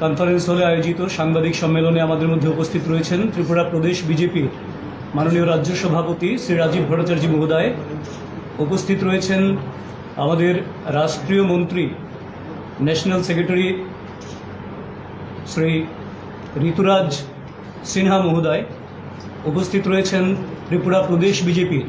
Conference হলে আয়োজিত সাংবাদিক সম্মেলনে আমাদের মধ্যে উপস্থিত রয়েছেন ত্রিপুরা প্রদেশ বিজেপির মাননীয় রাজ্য সভাপতি শ্রী রাজীব ভট্টাচার্য মহোদয়। উপস্থিত রয়েছেন আমাদের রাষ্ট্রীয় মন্ত্রী ন্যাশনাল সেক্রেটারি শ্রী ঋতুরাজ সিনহা মহোদয়। উপস্থিত রয়েছেন ত্রিপুরা প্রদেশ বিজেপির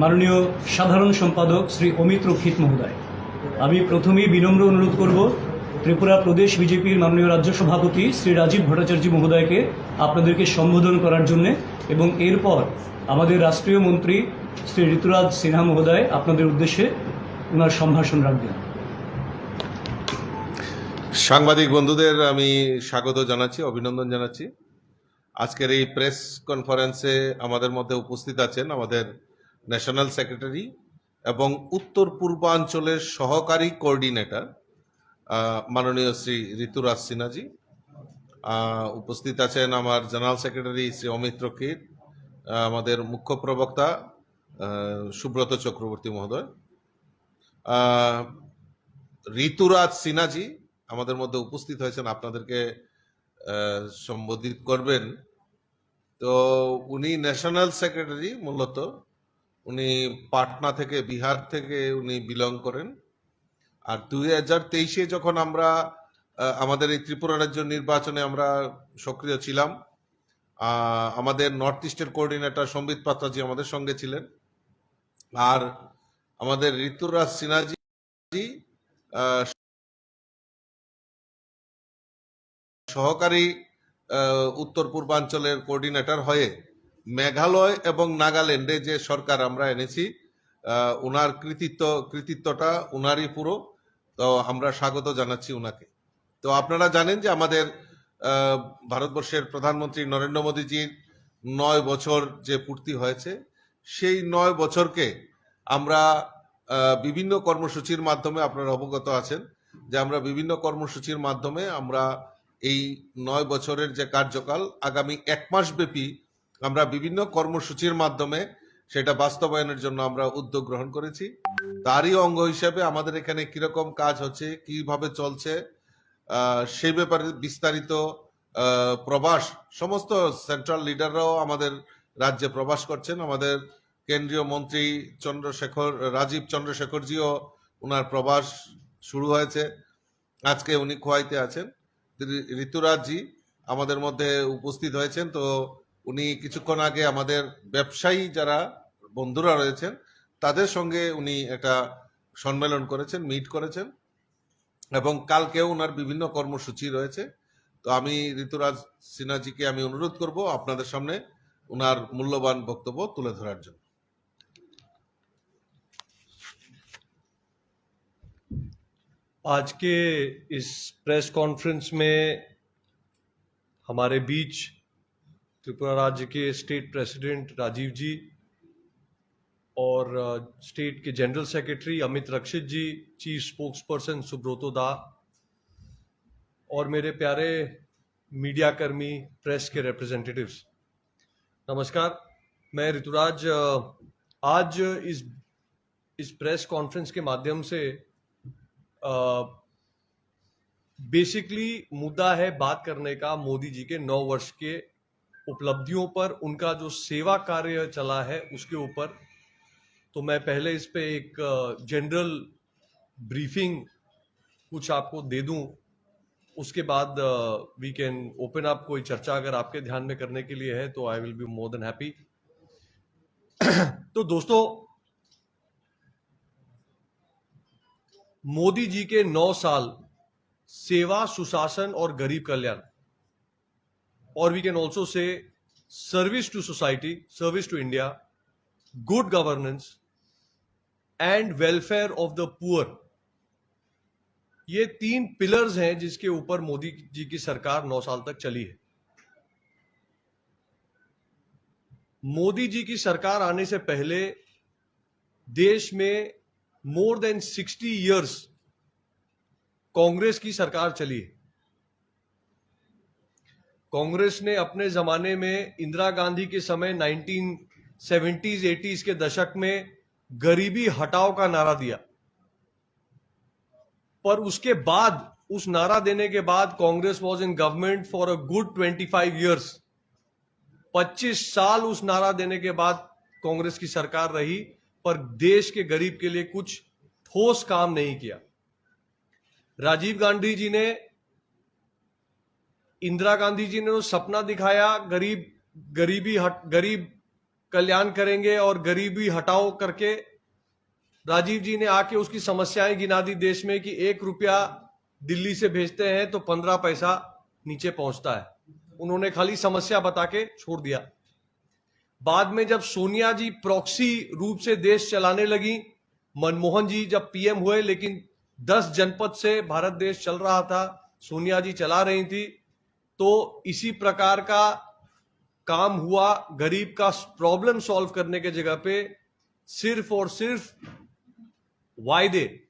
মাননীয় সাধারণ সম্পাদক শ্রী অমিত রক্ষিত মহোদয়। আমি প্রথমেই বিনম্র অনুরোধ করব ত্রিপুরা প্রদেশ বিজেপির মাননীয় রাজ্য সভাপতি শ্রী রাজীব ভট্টাচার্য মহোদয়কে আপনাদেরকে সম্বোধন করার জন্য, এবং এরপর আমাদের রাষ্ট্রীয় মন্ত্রী শ্রী ঋতুরাজ সিনহা মহোদয় আপনাদের উদ্দেশ্যে ওনার সম্ভাষণ রাখবেন। সাংবাদিক বন্ধুদের আমি স্বাগত জানাচ্ছি, অভিনন্দন জানাচ্ছি। আজকের এই প্রেস কনফারেন্সে আমাদের মধ্যে উপস্থিত আছেন আমাদের ন্যাশনাল সেক্রেটারি এবং উত্তর পূর্বাঞ্চলের সহকারী কোঅর্ডিনেটর মাননীয় শ্রী ঋতুরাজ সিনহাজি। উপস্থিত আছেন আমার জেনারেল সেক্রেটারি শ্রী অমিত রক্ষিত, আমাদের মুখ্য প্রবক্তা সুব্রত চক্রবর্তী মহোদয়, ঋতুরাজ সিনহাজি আমাদের মধ্যে উপস্থিত হয়েছেন, আপনাদেরকে সম্বোধিত করবেন। তো উনি ন্যাশনাল সেক্রেটারি, মূলত উনি পাটনা থেকে, বিহার থেকে উনি বিলং করেন। আর 2023-এ যখন আমরা আমাদের এই ত্রিপুরা রাজ্য নির্বাচনে আমরা সক্রিয় ছিলাম, আমাদের নর্থ ইস্টের কোঅর্ডিনেটর সম্বিত পাত্রাজি আমাদের সঙ্গে ছিলেন। আর আমাদের ঋতুরাজ সিনহাজি সহকারী উত্তর পূর্বাঞ্চলের কোঅর্ডিনেটর হয়ে মেঘালয় এবং নাগাল্যান্ডে যে সরকার আমরা এনেছি, ওনার কৃতিত্বটা উনারই পুরো। তো আমরা স্বাগত জানাচ্ছি উনাকে। তো আপনারা জানেন যে আমাদের ভারতবর্ষের প্রধানমন্ত্রী নরেন্দ্র মোদীজির 9 বছর যে পূর্তি হয়েছে, সেই 9 বছরকে আমরা বিভিন্ন কর্মসূচির মাধ্যমে, আপনারা অবগত আছেন যে আমরা বিভিন্ন কর্মসূচির মাধ্যমে আমরা এই 9 বছরের যে কার্যকাল, আগামী 1 মাস ব্যাপী আমরা বিভিন্ন কর্মসূচির মাধ্যমে সেটা বাস্তবায়নের জন্য আমরা উদ্যোগ গ্রহণ করেছি। তারই অঙ্গ হিসেবে আমাদের এখানে কিরকম কাজ হচ্ছে, কিভাবে চলছে, সেই ব্যাপারে বিস্তারিত প্রবাস, সমস্ত সেন্ট্রাল লিডাররাও আমাদের রাজ্যে প্রবাস করছেন। আমাদের কেন্দ্রীয় মন্ত্রী রাজীব চন্দ্রশেখরজিও ওনার প্রবাস শুরু হয়েছে, আজকে উনি খোয়াইতে আছেন। ঋতুরাজজি আমাদের মধ্যে উপস্থিত হয়েছেন। তো উনি কিছুক্ষণ আগে আমাদের ব্যবসায়ী যারা বন্ধুরা রয়েছেন তাদের সঙ্গে উনি একটা সম্মেলন করেছেন, মিট করেছেন, এবং কালকেও ওনার বিভিন্ন কর্মসূচি রয়েছে। তো আমি ঋতুরাজ সিনহাজিকে আমি অনুরোধ করব আপনাদের সামনে ওনার মূল্যবান বক্তব্য তুলে ধরার জন্য। आज के इस प्रेस कॉन्फ्रेंस में हमारे बीच त्रिपुरा राज्य के स्टेट प्रेसिडेंट राजीव जी और स्टेट के जनरल सेक्रेटरी अमित रक्षित जी, चीफ स्पोक्स पर्सन सुब्रतो दा और मेरे प्यारे मीडिया कर्मी, प्रेस के रिप्रेजेंटेटिव्स, नमस्कार। मैं ऋतुराज आज इस प्रेस कॉन्फ्रेंस के माध्यम से बेसिकली मुद्दा है बात करने का मोदी जी के 9 वर्ष के उपलब्धियों पर, उनका जो सेवा कार्य चला है उसके ऊपर। तो मैं पहले इस पे एक जनरल ब्रीफिंग कुछ आपको दे दूं, उसके बाद वी कैन ओपन अप कोई चर्चा अगर आपके ध्यान में करने के लिए है तो I will be more than happy. तो दोस्तों, मोदी जी के 9 साल सेवा, सुशासन और गरीब कल्याण, और we can also say service to society, service to India, good governance and welfare of the poor, ये 3 पिलर्स हैं जिसके ऊपर मोदी जी की सरकार 9 साल तक चली है। मोदी जी की सरकार आने से पहले देश में मोर देन 60 इयर्स कांग्रेस की सरकार चली है। कांग्रेस ने अपने जमाने में इंदिरा गांधी के समय 1970s 80s के दशक में गरीबी हटाओ का नारा दिया, पर उसके बाद उस नारा देने के बाद Congress was in government for a good 25 years. 25 साल उस नारा देने के बाद कांग्रेस की सरकार रही, पर देश के गरीब के लिए कुछ ठोस काम नहीं किया। राजीव गांधी जी ने, इंदिरा गांधी जी ने वो सपना दिखाया, गरीब कल्याण करेंगे और गरीबी हटाओ करके। राजीव जी ने आके उसकी समस्याएं गिना दी देश में कि 1 रुपया दिल्ली से भेजते हैं तो 15 पैसा नीचे पहुंचता है। उन्होंने खाली समस्या बता के छोड़ दिया। बाद में जब सोनिया जी प्रॉक्सी रूप से देश चलाने लगी, मनमोहन जी जब पीएम हुए, लेकिन 10 जनपद से भारत देश चल रहा था, सोनिया जी चला रही थी, तो इसी प्रकार का काम हुआ। गरीब का प्रॉब्लम सॉल्व करने के जगह पे सिर्फ और सिर्फ वायदे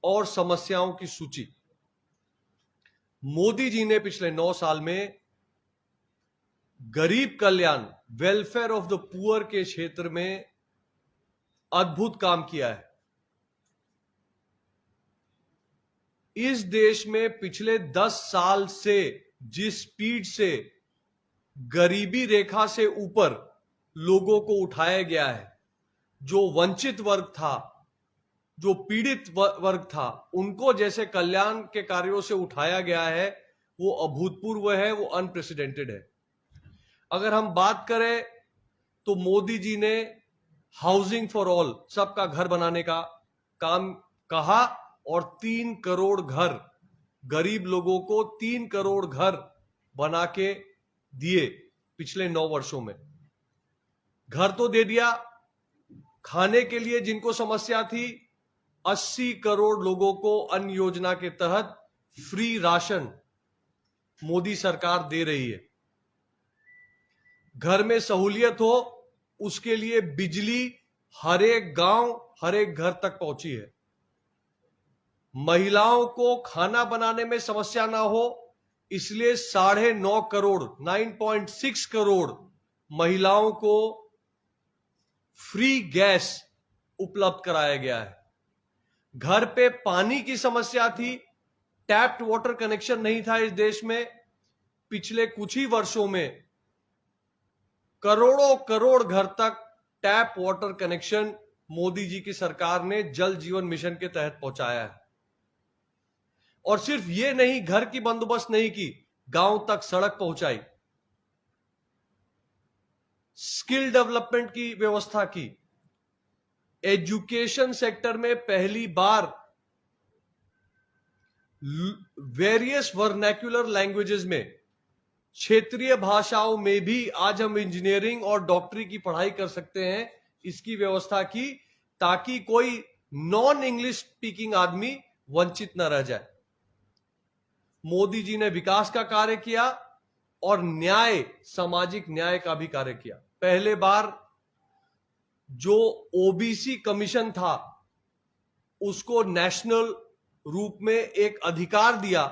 और समस्याओं की सूची। मोदी जी ने पिछले 9 साल में गरीब कल्याण, वेलफेयर ऑफ द पुअर के क्षेत्र में अद्भुत काम किया है। इस देश में पिछले 10 साल से जिस स्पीड से गरीबी रेखा से ऊपर लोगों को उठाया गया है, जो वंचित वर्ग था, जो पीड़ित वर्ग था, उनको जैसे कल्याण के कार्यों से उठाया गया है, वो अभूतपूर्व है, वो अनप्रेसिडेंटेड है। अगर हम बात करें तो मोदी जी ने हाउसिंग फॉर ऑल, सबका घर बनाने का काम कहा और 3 करोड़ घर, गरीब लोगों को 3 करोड़ घर बना के दिए पिछले 9 वर्षों में। घर तो दे दिया, खाने के लिए जिनको समस्या थी, 80 करोड़ लोगों को अन्न योजना के तहत फ्री राशन मोदी सरकार दे रही है। घर में सहूलियत हो, उसके लिए बिजली हर एक गांव, हर एक घर तक पहुंची है। महिलाओं को खाना बनाने में समस्या ना हो, इसलिए 9.5 करोड़, 9.6 करोड़ महिलाओं को फ्री गैस उपलब्ध कराया गया है। घर पे पानी की समस्या थी, टैप्ड वाटर कनेक्शन नहीं था इस देश में। पिछले कुछ ही वर्षों में करोड़ों करोड़ घर तक tap water connection Modi ji की सरकार ने जल जीवन मिशन के तहत पहुंचाया है। और सिर्फ ये नहीं, घर की बंदोबस्त नहीं की, गांव तक सड़क पहुंचाई, स्किल डेवलपमेंट की व्यवस्था की। एजुकेशन सेक्टर में पहली बार वेरियस वर्नैक्युलर लैंग्वेजेस में, क्षेत्रीय भाषाओं में भी आज हम इंजीनियरिंग और डॉक्टरी की पढ़ाई कर सकते हैं, इसकी व्यवस्था की, ताकि कोई नॉन इंग्लिश स्पीकिंग आदमी वंचित न रह जाए। मोदी जी ने विकास का कार्य किया और न्याय, सामाजिक न्याय का भी कार्य किया। पहले बार जो ओबीसी कमीशन था, उसको नेशनल रूप में एक अधिकार दिया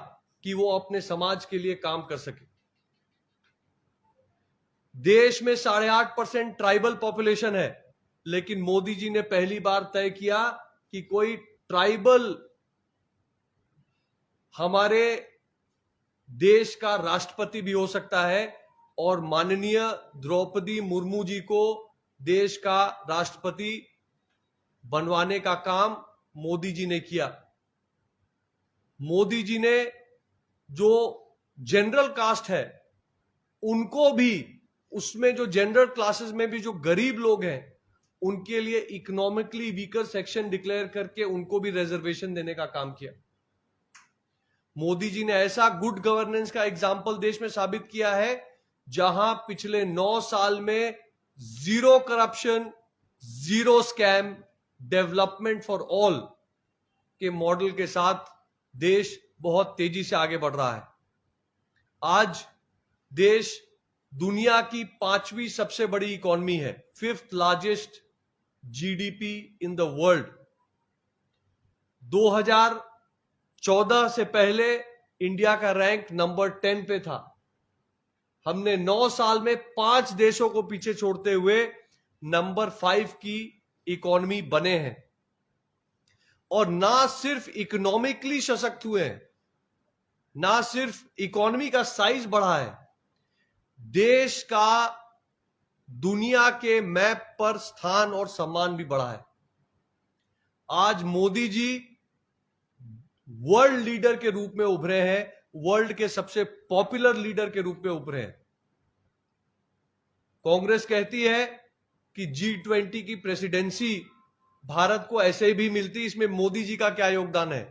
कि वो अपने समाज के लिए काम कर सके। देश में 8.5% ट्राइबल पॉपुलेशन है, लेकिन मोदी जी ने पहली बार तय किया कि कोई ट्राइबल हमारे देश का राष्ट्रपति भी हो सकता है, और माननीय द्रौपदी मुर्मू जी को देश का राष्ट्रपति बनवाने का काम मोदी जी ने किया। मोदी जी ने जो जनरल कास्ट है, उनको भी, उसमें जो जनरल क्लासेस में भी जो गरीब लोग हैं, उनके लिए इकोनॉमिकली वीकर सेक्शन डिक्लेयर करके उनको भी रिजर्वेशन देने का काम किया। मोदी जी ने ऐसा गुड गवर्नेंस का एग्जाम्पल देश में साबित किया है, जहां पिछले 9 साल में 0 corruption, 0 scam, development for all के मॉडल के साथ देश बहुत तेजी से आगे बढ़ रहा है। आज देश दुनिया की 5वीं सबसे बड़ी इकॉनमी है, 5th largest GDP in the world. 2014 से पहले इंडिया का रैंक नंबर 10 पे था। हमने 9 साल में 5 देशों को पीछे छोड़ते हुए नंबर 5 की इकॉनमी बने हैं। और ना सिर्फ इकोनॉमिकली सशक्त हुए हैं, ना सिर्फ इकोनॉमी का साइज बढ़ा है, देश का दुनिया के मैप पर स्थान और सम्मान भी बढ़ा है। आज मोदी जी वर्ल्ड लीडर के रूप में उभरे हैं, वर्ल्ड के सबसे पॉपुलर लीडर के रूप में उभरे हैं। कांग्रेस कहती है कि G20 की प्रेसिडेंसी भारत को ऐसे भी मिलती, इसमें मोदी जी का क्या योगदान है।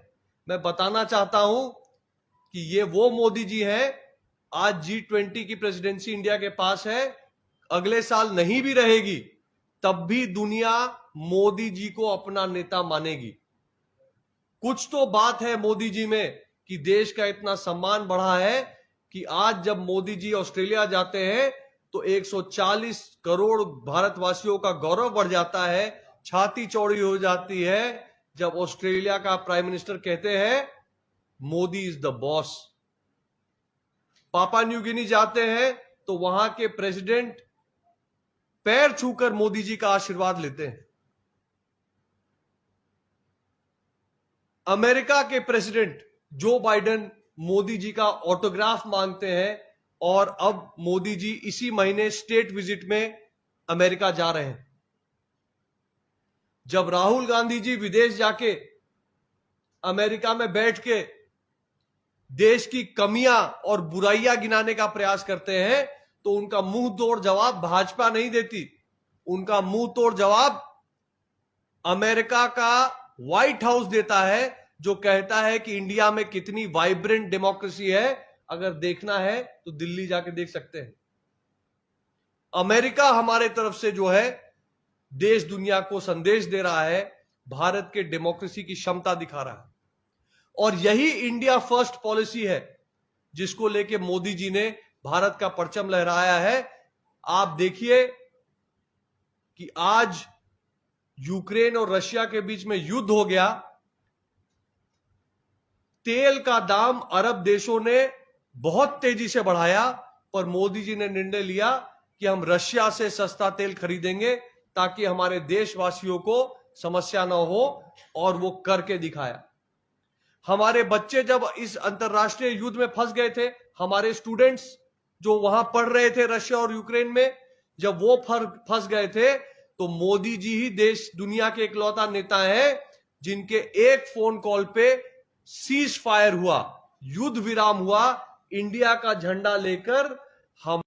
मैं बताना चाहता हूं कि ये वो मोदी जी हैं, आज G20 की प्रेसिडेंसी इंडिया के पास है, अगले साल नहीं भी रहेगी तब भी दुनिया मोदी जी को अपना नेता मानेगी। कुछ तो बात है मोदी जी में कि देश का इतना सम्मान बढ़ा है कि आज जब मोदी जी ऑस्ट्रेलिया जाते हैं तो 140 करोड़ भारतवासियों का गौरव बढ़ जाता है, छाती चौड़ी हो जाती है जब ऑस्ट्रेलिया का प्राइम मिनिस्टर कहते हैं मोदी इज द बॉस। पापा न्यू गिनी जाते हैं तो वहां के प्रेसिडेंट पैर छूकर मोदी जी का आशीर्वाद लेते हैं। अमेरिका के president Joe Biden Modi ji का ऑटोग्राफ मांगते हैं और अब मोदी जी इसी महीने स्टेट विजिट में अमेरिका जा रहे हैं। जब राहुल गांधी जी विदेश जाके अमेरिका में बैठ के देश की कमियां और बुराइयां गिनाने का प्रयास करते हैं तो उनका मुंह तोड़ जवाब भाजपा नहीं देती, उनका मुंह तोड़ जवाब अमेरिका का व्हाइट हाउस देता है, जो कहता है कि इंडिया में कितनी वाइब्रेंट डेमोक्रेसी है। अगर देखना है तो दिल्ली जाके देख सकते हैं। अमेरिका हमारे तरफ से जो है देश दुनिया को संदेश दे रहा है, भारत के डेमोक्रेसी की क्षमता दिखा रहा है। और यही इंडिया फर्स्ट पॉलिसी है जिसको लेके मोदी जी ने भारत का परचम लहराया है। आप देखिए कि आज यूक्रेन और रशिया के बीच में युद्ध हो गया, तेल का दाम अरब देशों ने बहुत तेजी से बढ़ाया, पर मोदी जी ने निर्णय लिया कि हम रशिया से सस्ता तेल खरीदेंगे ताकि हमारे देशवासियों को समस्या ना हो, और वो करके दिखाया। हमारे बच्चे जब इस अंतरराष्ट्रीय युद्ध में फंस गए थे, हमारे स्टूडेंट्स जो वहां पढ़ रहे थे रशिया और यूक्रेन में, जब वो फंस गए थे तो मोदी जी ही देश दुनिया के इकलौता नेता हैं जिनके एक फोन कॉल पे सीज फायर हुआ, युद्ध विराम हुआ, इंडिया का झंडा लेकर हम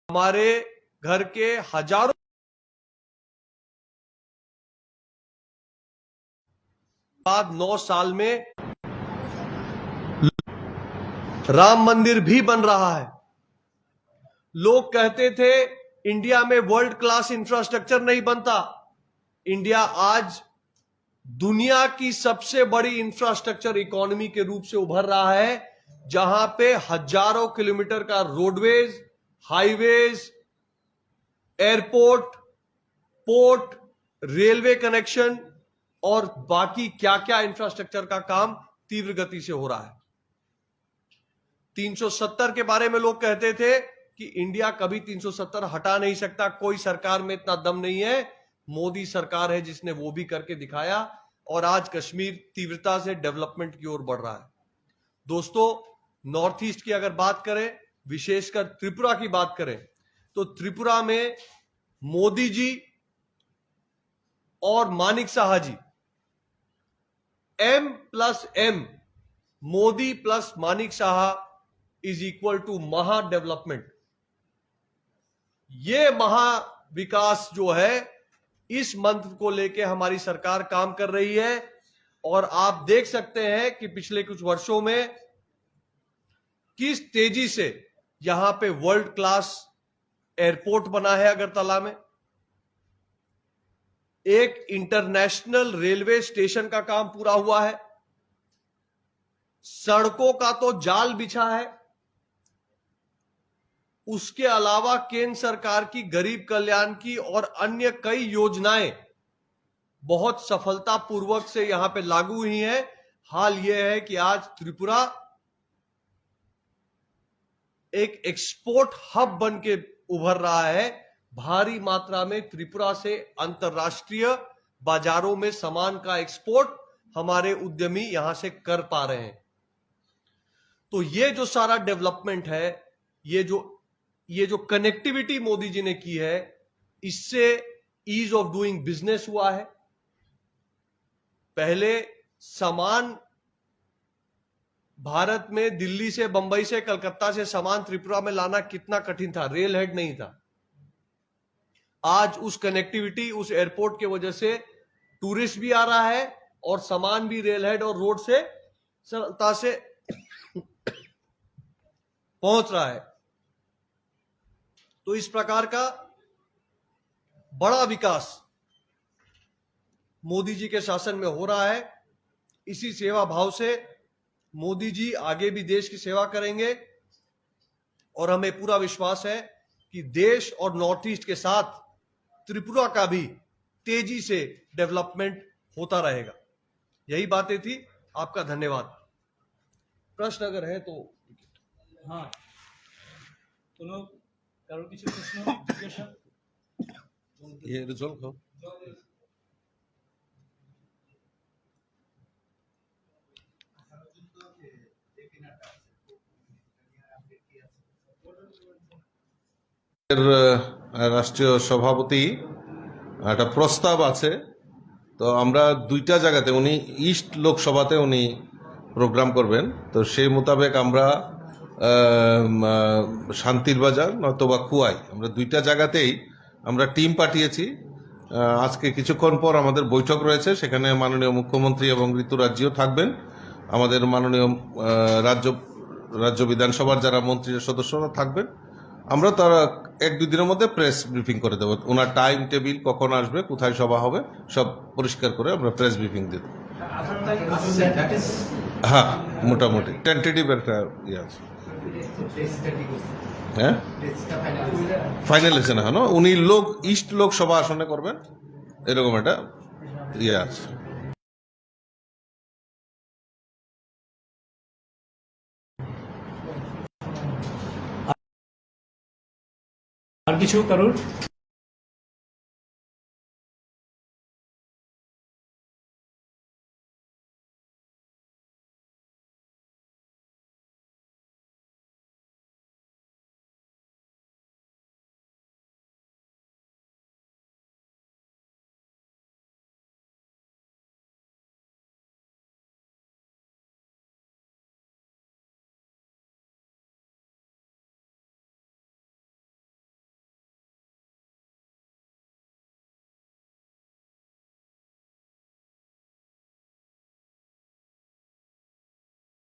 हमारे घर के हजारों बाद 9 साल में राम मंदिर भी बन रहा है। लोग कहते थे इंडिया में वर्ल्ड क्लास इंफ्रास्ट्रक्चर नहीं बनता। इंडिया आज दुनिया की सबसे बड़ी इंफ्रास्ट्रक्चर इकोनॉमी के रूप से उभर रहा है, जहां पे हजारों किलोमीटर का roadways, highways, airport, port, railway connection और बाकी क्या क्या इंफ्रास्ट्रक्चर का काम तीव्र गति से हो रहा है। 370 के बारे में लोग कहते थे कि इंडिया कभी 370 हटा नहीं सकता, कोई सरकार में इतना दम नहीं है। मोदी सरकार है जिसने वो भी करके दिखाया, और आज कश्मीर तीव्रता से डेवलपमेंट की ओर बढ़ रहा है। दोस्तों, नॉर्थ ईस्ट की अगर बात करें, विशेषकर त्रिपुरा की बात करें, तो त्रिपुरा में मोदी जी और Manik Saha ji, M+M, Modi plus Manik Saha is equal to महा डेवलपमेंट। ये महा विकास जो है, इस मंत्र को लेके हमारी सरकार काम कर रही है। और आप देख सकते हैं कि पिछले कुछ वर्षों में किस तेजी से यहां पे वर्ल्ड क्लास एयरपोर्ट बना है अगरतला में, एक इंटरनेशनल रेलवे स्टेशन का काम पूरा हुआ है, सड़कों का तो जाल बिछा है, उसके अलावा केंद्र सरकार की गरीब कल्याण की और अन्य कई योजनाएं बहुत सफलतापूर्वक से यहां पे लागू हुई हैं। हाल यह है कि आज त्रिपुरा एक एक्सपोर्ट हब बन के उभर रहा है। भारी मात्रा में त्रिपुरा से अंतर्राष्ट्रीय बाजारों में सामान का एक्सपोर्ट हमारे उद्यमी यहां से कर पा रहे हैं। तो ये जो सारा डेवलपमेंट है, ये जो कनेक्टिविटी मोदी जी ने की है, इससे ईज ऑफ डूइंग बिजनेस हुआ है। पहले सामान भारत में दिल्ली से, बंबई से, कलकत्ता से सामान त्रिपुरा में लाना कितना कठिन था, रेल हेड नहीं था। आज उस कनेक्टिविटी, उस एयरपोर्ट की वजह से टूरिस्ट भी आ रहा है और सामान भी रेल हेड और रोड से सरलता से पहुंच रहा है। तो इस प्रकार का बड़ा विकास मोदी जी के शासन में हो रहा है। इसी सेवा भाव से मोदी जी आगे भी देश की सेवा करेंगे और हमें पूरा विश्वास है कि देश और नॉर्थ ईस्ट के साथ त्रिपुरा का भी तेजी से डेवलपमेंट होता रहेगा। यही बातें थी। आपका धन्यवाद। प्रश्न अगर है तो। हाँ, কোনো কারোর কিছু প্রশ্ন জিজ্ঞাসা? ये रिजल्ट हो রাষ্ট্রীয় সভাপতি একটা প্রস্তাব আছে, তো আমরা দুইটা জায়গাতে, উনি ইস্ট লোকসভাতে উনি প্রোগ্রাম করবেন, তো সেই মোতাবেক আমরা শান্তির বাজার নয়তোবা কুয়াই, আমরা দুইটা জায়গাতেই আমরা টিম পাঠিয়েছি। আজকে কিছুক্ষণ পর আমাদের বৈঠক রয়েছে, সেখানে মাননীয় মুখ্যমন্ত্রী এবং ঋতুরাজ্যও থাকবেন। আমাদের মাননীয় রাজ্য বিধানসভার যারা মন্ত্রী সদস্যরা থাকবেন। আমরা তারা 1-2 দিনের মধ্যে প্রেস ব্রিফিং করে দেবো। ওনার টাইম টেবিল, কখন আসবে, কোথায় সভা হবে, সব পরিষ্কার করে আমরা প্রেস ব্রিফিং দিয়ে দেবো। হ্যাঁ, মোটামুটি টেন্টেটিভ একটা ইয়ে আছে। হ্যাঁ, ফাইনাল হয়েছে না কেন, উনি ইস্ট লোকসভা আসনে করবেন, এরকম একটা ইয়ে আছে। আর কিছু কারোর?